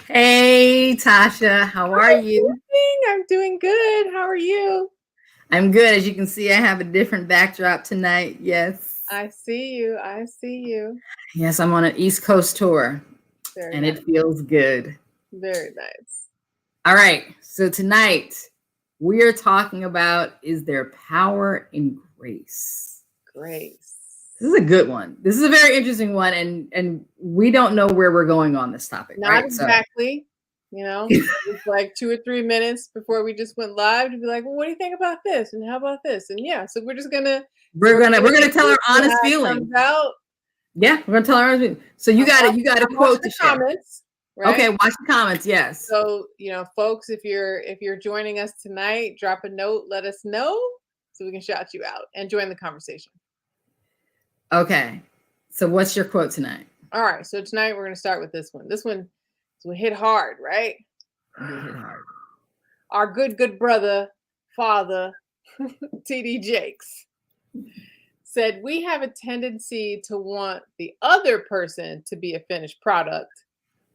Hey, Tasha, how are Hi, you? I'm doing good. How are you? I'm good. As you can see, I have a different backdrop tonight. Yes. I see you. I see you. Yes, I'm on an East Coast tour Very and nice. it feels good. Very nice. All right. So tonight we are talking about, is there power in grace? This is Grace. a good one. This is a very interesting one, and we don't know where we're going on this topic, Not right? So exactly. It's like 2 or 3 minutes before we just went live to be like, well, what do you think about this? And how about this? And yeah, so we're just gonna we're we're gonna gonna we're gonna tell see our honest how it feeling. comes out. Yeah, we're gonna tell our honest feeling. So you got a I'm watching quote to the share. comments, right? Okay, watch the comments. Yes. So, folks, if you're joining us tonight, drop a note, let us know so we can shout you out and join the conversation. Okay. So what's your quote tonight? All right, so tonight we're going to start with this one. This one hit hard, right? It hit hard. Our good brother, father, TD Jakes said, we have a tendency to want the other person to be a finished product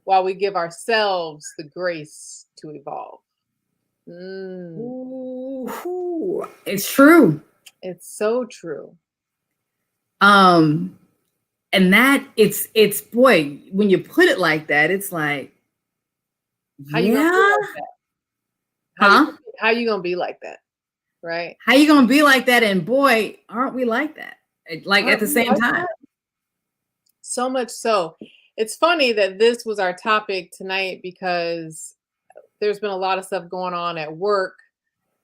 while we give ourselves the grace to evolve. Ooh, it's true. It's so true. Um, and that it's boy, when you put it like that, it's like, How you gonna be yeah, like that? huh? How you gonna be like that? Right? How you gonna be like that? And boy, aren't we like that? Like at Aren't the we same like time. that? So much so. It's funny that this was our topic tonight because there's been a lot of stuff going on at work,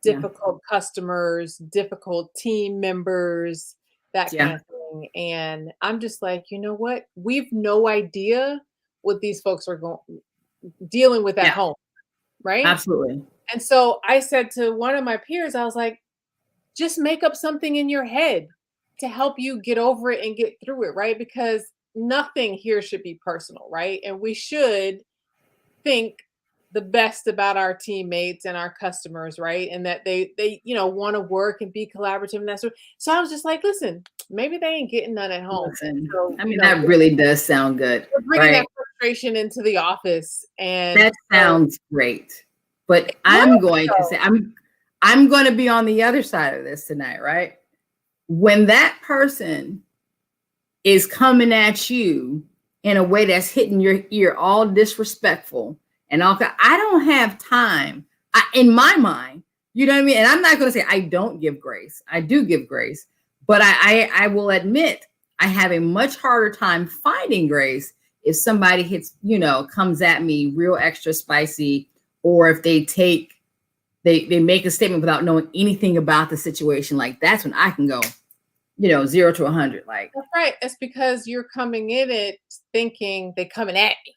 Yeah. difficult customers, difficult team members, that kind Yeah. of thing. And I'm just like, you know what? We've no idea what these folks are dealing with at Yeah. home, right? Absolutely. And so I said to one of my peers, I was like, just make up something in your head to help you get over it and get through it, right? Because nothing here should be personal, right? And we should think the best about our teammates and our customers, right? And that they want to work and be collaborative and that sort. So I was just like, listen, maybe they ain't getting none at home. Listen, So I mean, that really does sound good, we're bringing right? that frustration into the office, and That so sounds great. But it I'm was going to say, though. I'm going to be on the other side of this tonight, right? When that person is coming at you in a way that's hitting your ear, all disrespectful and all, I don't have time. In my mind, you know what I mean? And I'm not going to say I don't give grace. I do give grace, but I will admit I have a much harder time finding grace if somebody comes at me real extra spicy, or if they make a statement without knowing anything about the situation. Like, that's when I can go, 0 to 100. Like, That's right. It's because you're coming in it thinking they coming at me.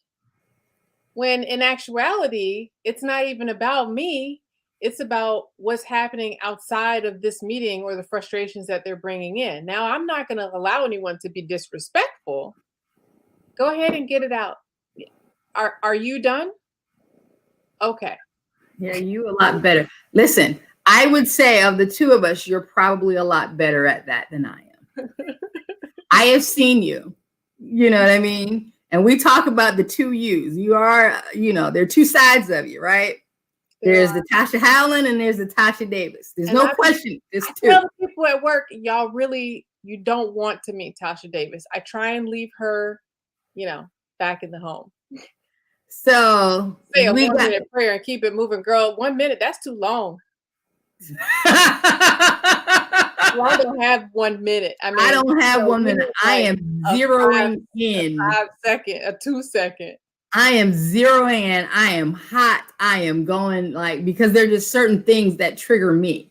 When in actuality, it's not even about me. It's about what's happening outside of this meeting or the frustrations that they're bringing in. Now, I'm not going to allow anyone to be disrespectful. Go ahead and get it out. Are you done? Okay. yeah, you a lot better. Listen, I would say of the two of us, you're probably a lot better at that than I am. I have seen you. You know what I mean? And we talk about the two yous. You are, there are two sides of you, right? There There's are. the Tasha Howland and there's the Tasha Davis. There's And no question. There's I tell two. the people at work, y'all really, you don't want to meet Tasha Davis. I try and leave her, you know, back in the home. So Say a we one got minute prayer and keep it moving, girl. 1 minute, that's too long. Well, I don't have 1 minute. I I mean, don't have we 1 minute. need I like am a five, zeroing a in. 5 second, a 2 second. I am zeroing in. I am hot. I am going, like, because there are just certain things that trigger me.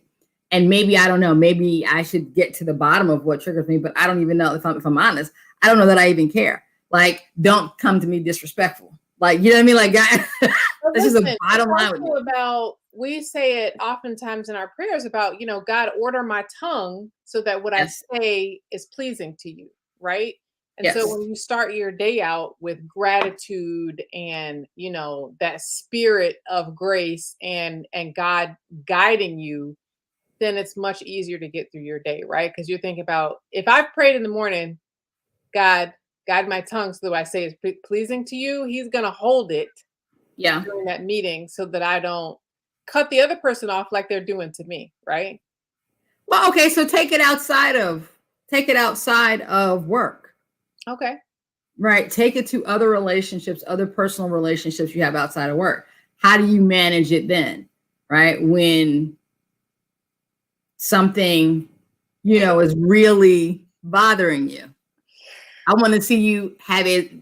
And maybe, I don't know, maybe I should get to the bottom of what triggers me, but I don't even know, if I'm honest. I don't know that I even care. Like, don't come to me disrespectful. Like, you know what I mean? Like, God, But that's just a listen, it's bottom line with me. also about, we say it oftentimes in our prayers about, God, order my tongue so that what I Yes. say is pleasing to you, right? And so Yes. when you start your day out with gratitude and, that spirit of grace and God guiding you, then it's much easier to get through your day, right? Because you're thinking about, if I've prayed in the morning, God, guide my tongue so that what I say is pleasing to you, He's going to hold it Yeah. during that meeting so that I don't cut the other person off like they're doing to me, right? Well, okay, so take it outside of work. Okay. Right? Take it to other relationships, other personal relationships you have outside of work. How do you manage it then? Right? When something, is really bothering you. I want to see you have it.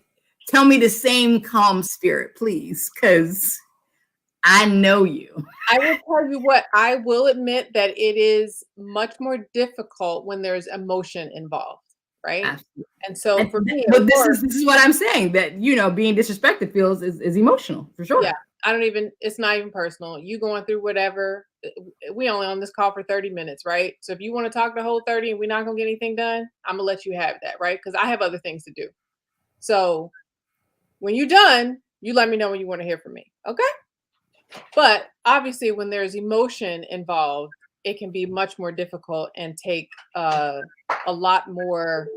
Tell me the same calm spirit, please, because I know you. I will tell you what, I will admit that it is much more difficult when there's emotion involved, right? Absolutely. And so for me, But this is what I'm saying, that being disrespected is emotional for sure. yeah, it's not even personal. You going through whatever. We only on this call for 30 minutes, right? So if you want to talk the whole 30 and we're not gonna get anything done, I'm gonna let you have that, right? Because I have other things to do. So when you're done, you let me know when you want to hear from me. Okay. But obviously, when there's emotion involved, it can be much more difficult and take a lot more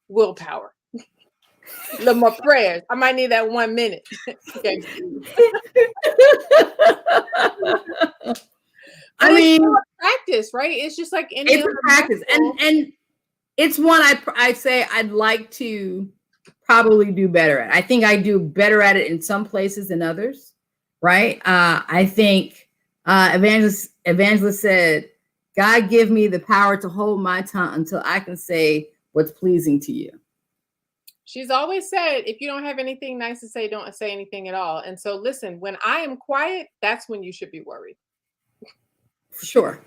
willpower, a little more prayers. I might need that 1 minute. Okay. I mean, practice, right? It's just like any it's other a practice, and it's one I say I'd like to probably do better at. I think I do better at it in some places than others. Right? I think Evangelist said, God give me the power to hold my tongue until I can say what's pleasing to you. She's always said, if you don't have anything nice to say, don't say anything at all. And so listen, when I am quiet, that's when you should be worried. For sure.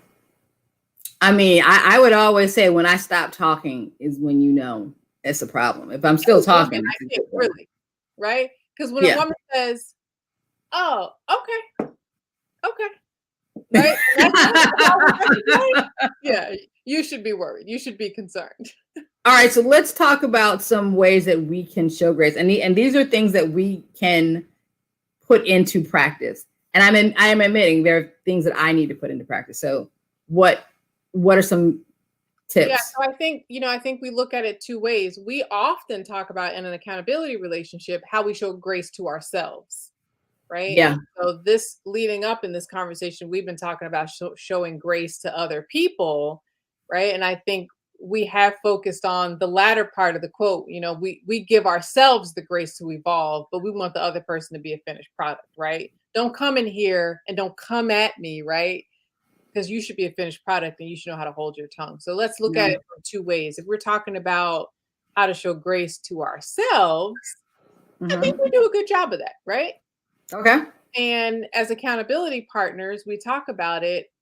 I mean, I would always say when I stop talking is when it's a problem. If I'm still talking. I think really, right? Because when a woman says, oh, okay. Right? Yeah, you should be worried. You should be concerned. All right, so let's talk about some ways that we can show grace. And these are things that we can put into practice. And I am admitting there are things that I need to put into practice. So what are some tips? Yeah, so I think we look at it two ways. We often talk about in an accountability relationship how we show grace to ourselves. Right. Yeah. And so this leading up in this conversation, we've been talking about showing grace to other people. Right. And I think we have focused on the latter part of the quote. We give ourselves the grace to evolve, but we want the other person to be a finished product. Right. Don't come in here and don't come at me. Right. Because you should be a finished product and you should know how to hold your tongue. So let's look at it from two ways. If we're talking about how to show grace to ourselves, I think we do a good job of that. Right. Okay. And as accountability partners, we talk about it.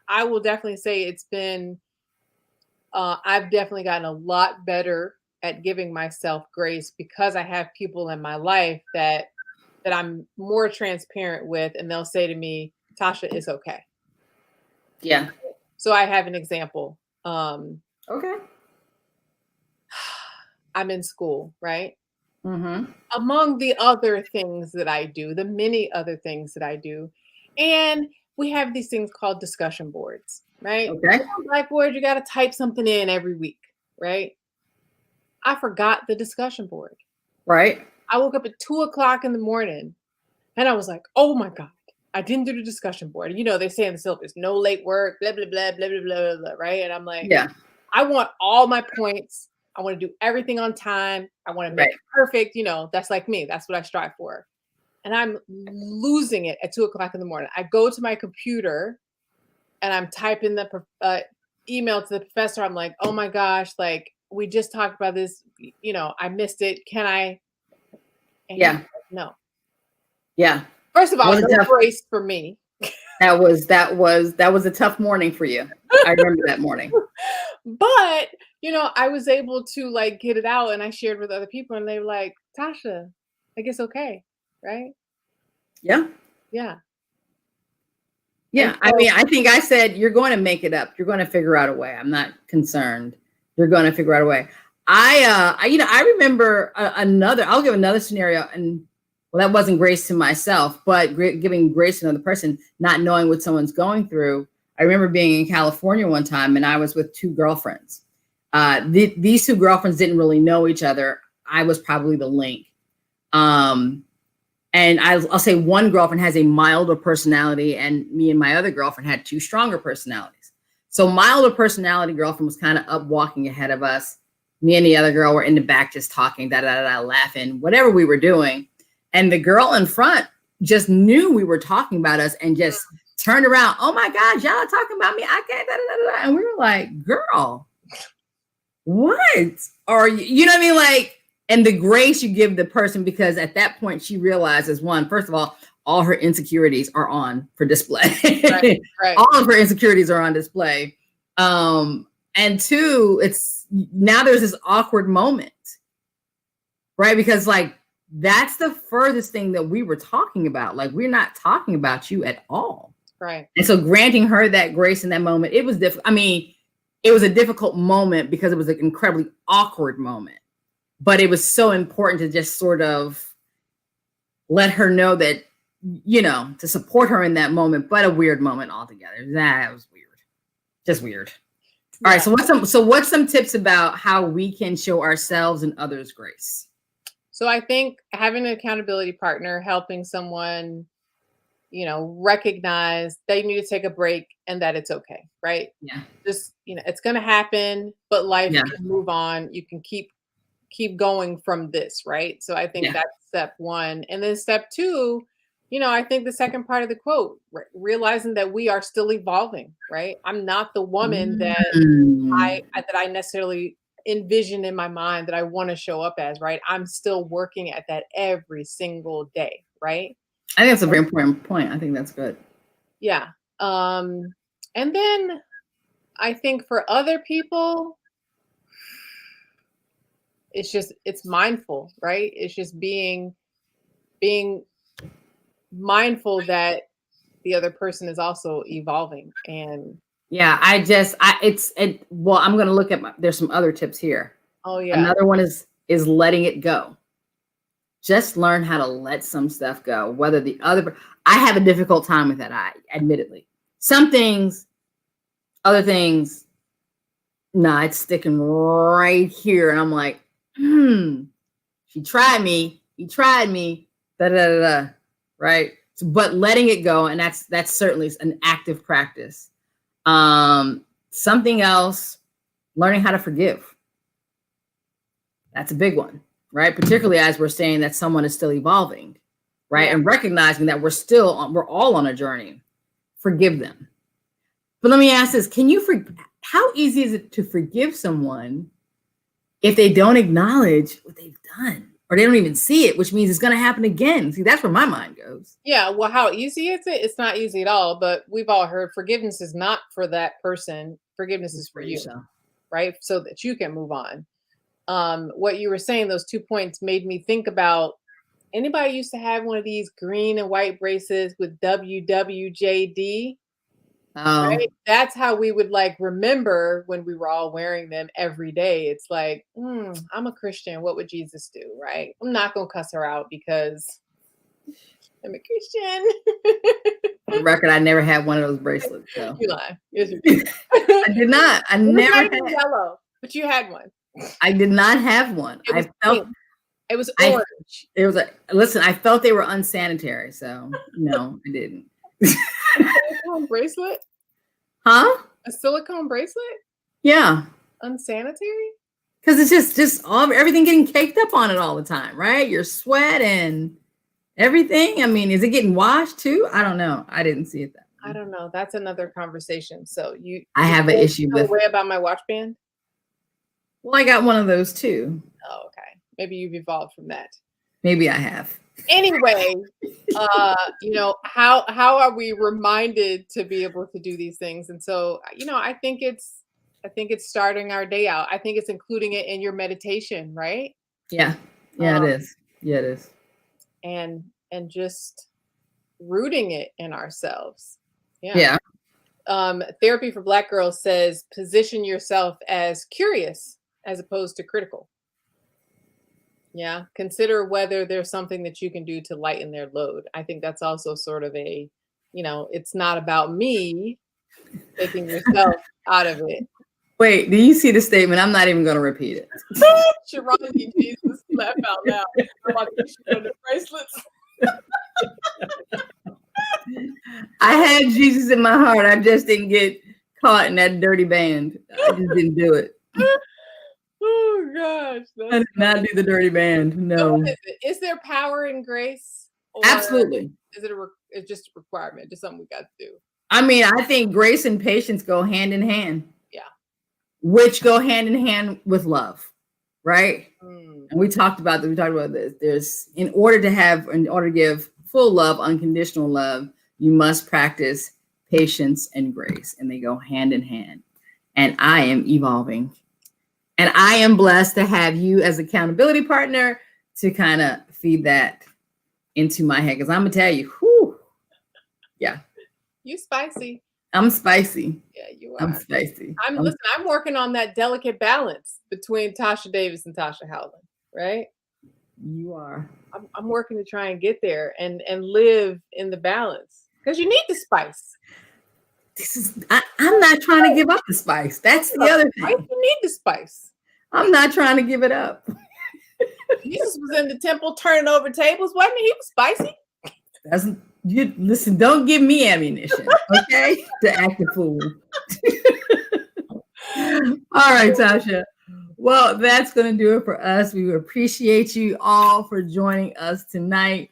I will definitely say it's been, I've definitely gotten a lot better at giving myself grace because I have people in my life that I'm more transparent with, and they'll say to me, Tasha, it's okay. Yeah. So I have an example. Okay. I'm in school, right? Mm-hmm. Among the other things that I do, the many other things that I do. And we have these things called discussion boards, right? Okay. On Blackboard, you got to type something in every week, right? I forgot the discussion board. Right. I woke up at 2:00 in the morning and I was like, oh my God, I didn't do the discussion board. They say in the syllabus, no late work, blah, blah, blah, blah, blah, blah, blah, right? And I'm like, yeah, I want all my points. I want to do everything on time. I want to make it perfect. That's like me. That's what I strive for. And I'm losing it at 2:00 in the morning. I go to my computer and I'm typing the email to the professor. I'm like, oh my gosh, like we just talked about this. I missed it. Can I? And yeah. No. Yeah. First of all, no grace for me. That was a tough morning for you. I remember that morning. But I was able to get it out, and I shared with other people, and they were like, Tasha, like it's okay, right? Yeah. Yeah. Yeah. I mean, I think I said you're going to make it up. You're going to figure out a way. I'm not concerned. You're going to figure out a way. I remember I'll give another scenario, and well, that wasn't grace to myself, but giving grace to another person, not knowing what someone's going through. I remember being in California one time, and I was with two girlfriends. These two girlfriends didn't really know each other. I was probably the link. And I'll say one girlfriend has a milder personality, and me and my other girlfriend had two stronger personalities. So milder personality girlfriend was kind of up walking ahead of us. Me and the other girl were in the back just talking, laughing, whatever we were doing. And the girl in front just knew we were talking about us and just turned around. Oh my God, y'all are talking about me. I can't. And we were like, girl, what are you? You know what I mean? Like, and the grace you give the person, because at that point she realizes, one, first of all her insecurities are on for display. Right. All of her insecurities are on display. And two, it's now there's this awkward moment, right? Because like, that's the furthest thing that we were talking about. Like, we're not talking about you at all. Right. And so granting her that grace in that moment, it was difficult. I mean, it was a difficult moment because it was an incredibly awkward moment. But it was so important to just sort of let her know that, you know, to support her in that moment, but a weird moment altogether. That was weird. Just weird. Yeah. All right. So what's some tips about how we can show ourselves and others grace? So I think having an accountability partner, helping someone, you know, recognize they need to take a break and that it's okay. Right. Yeah. Just, you know, it's going to happen, but life can move on. You can keep going from this, right? So I think that's step one. And then step two, you know, I think the second part of the quote, realizing that we are still evolving, right? I'm not the woman that I necessarily envision in my mind that I want to show up as, right? I'm still working at that every single day, right? I think that's a very important point. I think that's good. Yeah. And then I think for other people, it's mindful, right? It's just being mindful that the other person is also evolving. And yeah, I'm going to look at there's some other tips here. Oh yeah. Another one is letting it go. Just learn how to let some stuff go. Whether I have a difficult time with that. Admittedly, some things, other things, it's sticking right here. And I'm like, she tried me, he tried me, right? So, but letting it go, and that's certainly an active practice. Something else, learning how to forgive. That's a big one, right? Particularly as we're saying that someone is still evolving, right? Yeah. And recognizing that we're all on a journey. Forgive them. But let me ask this: how easy is it to forgive someone if they don't acknowledge what they've done, or they don't even see it, which means it's going to happen again? See, that's where my mind goes. Yeah. Well, how easy is it? It's not easy at all, but we've all heard forgiveness is not for that person. Forgiveness is for you, right? So that you can move on. What you were saying, those 2 points made me think about, anybody used to have one of these green and white bracelets with WWJD? Oh. Right? That's how we would like remember when we were all wearing them every day. It's like, I'm a Christian. What would Jesus do? Right? I'm not going to cuss her out because I'm a Christian. For the record, I never had one of those bracelets. So. You lie. Yes, you did. I did not. I never had yellow, but you had one. I did not have one. It was orange. Listen, I felt they were unsanitary. So no, I didn't. Silicone bracelet? Huh? A silicone bracelet? Yeah. Unsanitary? Because it's just everything getting caked up on it all the time, right? Your sweat and everything. I mean, is it getting washed too? I don't know. I didn't see it that way. I don't know. That's another conversation. So I have an issue with way about my watch band. Well, I got one of those too. Oh, okay. Maybe you've evolved from that. Maybe I have. Anyway, you know, how are we reminded to be able to do these things? And so, you know, I think it's starting our day out. I think it's including it in your meditation, right? Yeah. Yeah, it is. Yeah, it is. And just rooting it in ourselves. Yeah. Therapy for Black Girls says position yourself as curious as opposed to critical. Yeah. Consider whether there's something that you can do to lighten their load. I think that's also sort of a, you know, it's not about me, taking yourself out of it. Wait, do you see the statement? I'm not even going to repeat it. Sharonda, Jesus, laugh out loud. I'm about to put you on the bracelets. I had Jesus in my heart. I just didn't get caught in that dirty band. I just didn't do it. Oh gosh. I did not do the dirty band. So No. what is it? Is there power in grace? Or Absolutely. is it it's just a requirement, just something we got to do? I mean, I think grace and patience go hand in hand. Yeah. Which go hand in hand with love, right? Mm. And we talked about this. We talked about this. In order to give full love, unconditional love, you must practice patience and grace, and they go hand in hand. And I am evolving. And I am blessed to have you as accountability partner to kind of feed that into my head. Because I'm going to tell you, whew, yeah. You spicy. I'm spicy. Yeah, you are. I'm spicy. Listen, I'm working on that delicate balance between Tasha Davis and Tasha Howland, right? You are. I'm working to try and get there and live in the balance. Because you need the spice. I'm not trying to give up the spice. That's the other thing. You need the spice. I'm not trying to give it up. Jesus was in the temple turning over tables. Wasn't he? He was spicy. You listen, don't give me ammunition, okay? To act a fool. All right, Tasha. Well, that's going to do it for us. We appreciate you all for joining us tonight.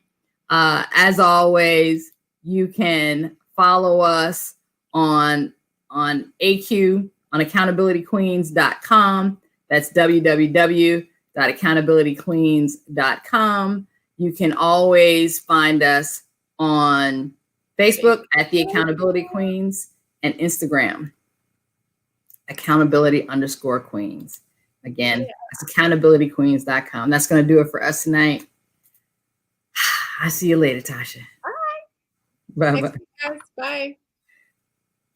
As always, you can follow us on AQ on accountabilityqueens.com. That's www.accountabilityqueens.com. You can always find us on Facebook at the Accountability Queens and Instagram, accountability_queens. Again, it's accountabilityqueens.com. That's going to do it for us tonight. I'll see you later, Tasha. All right. Bye-bye. Thanks, guys. Bye.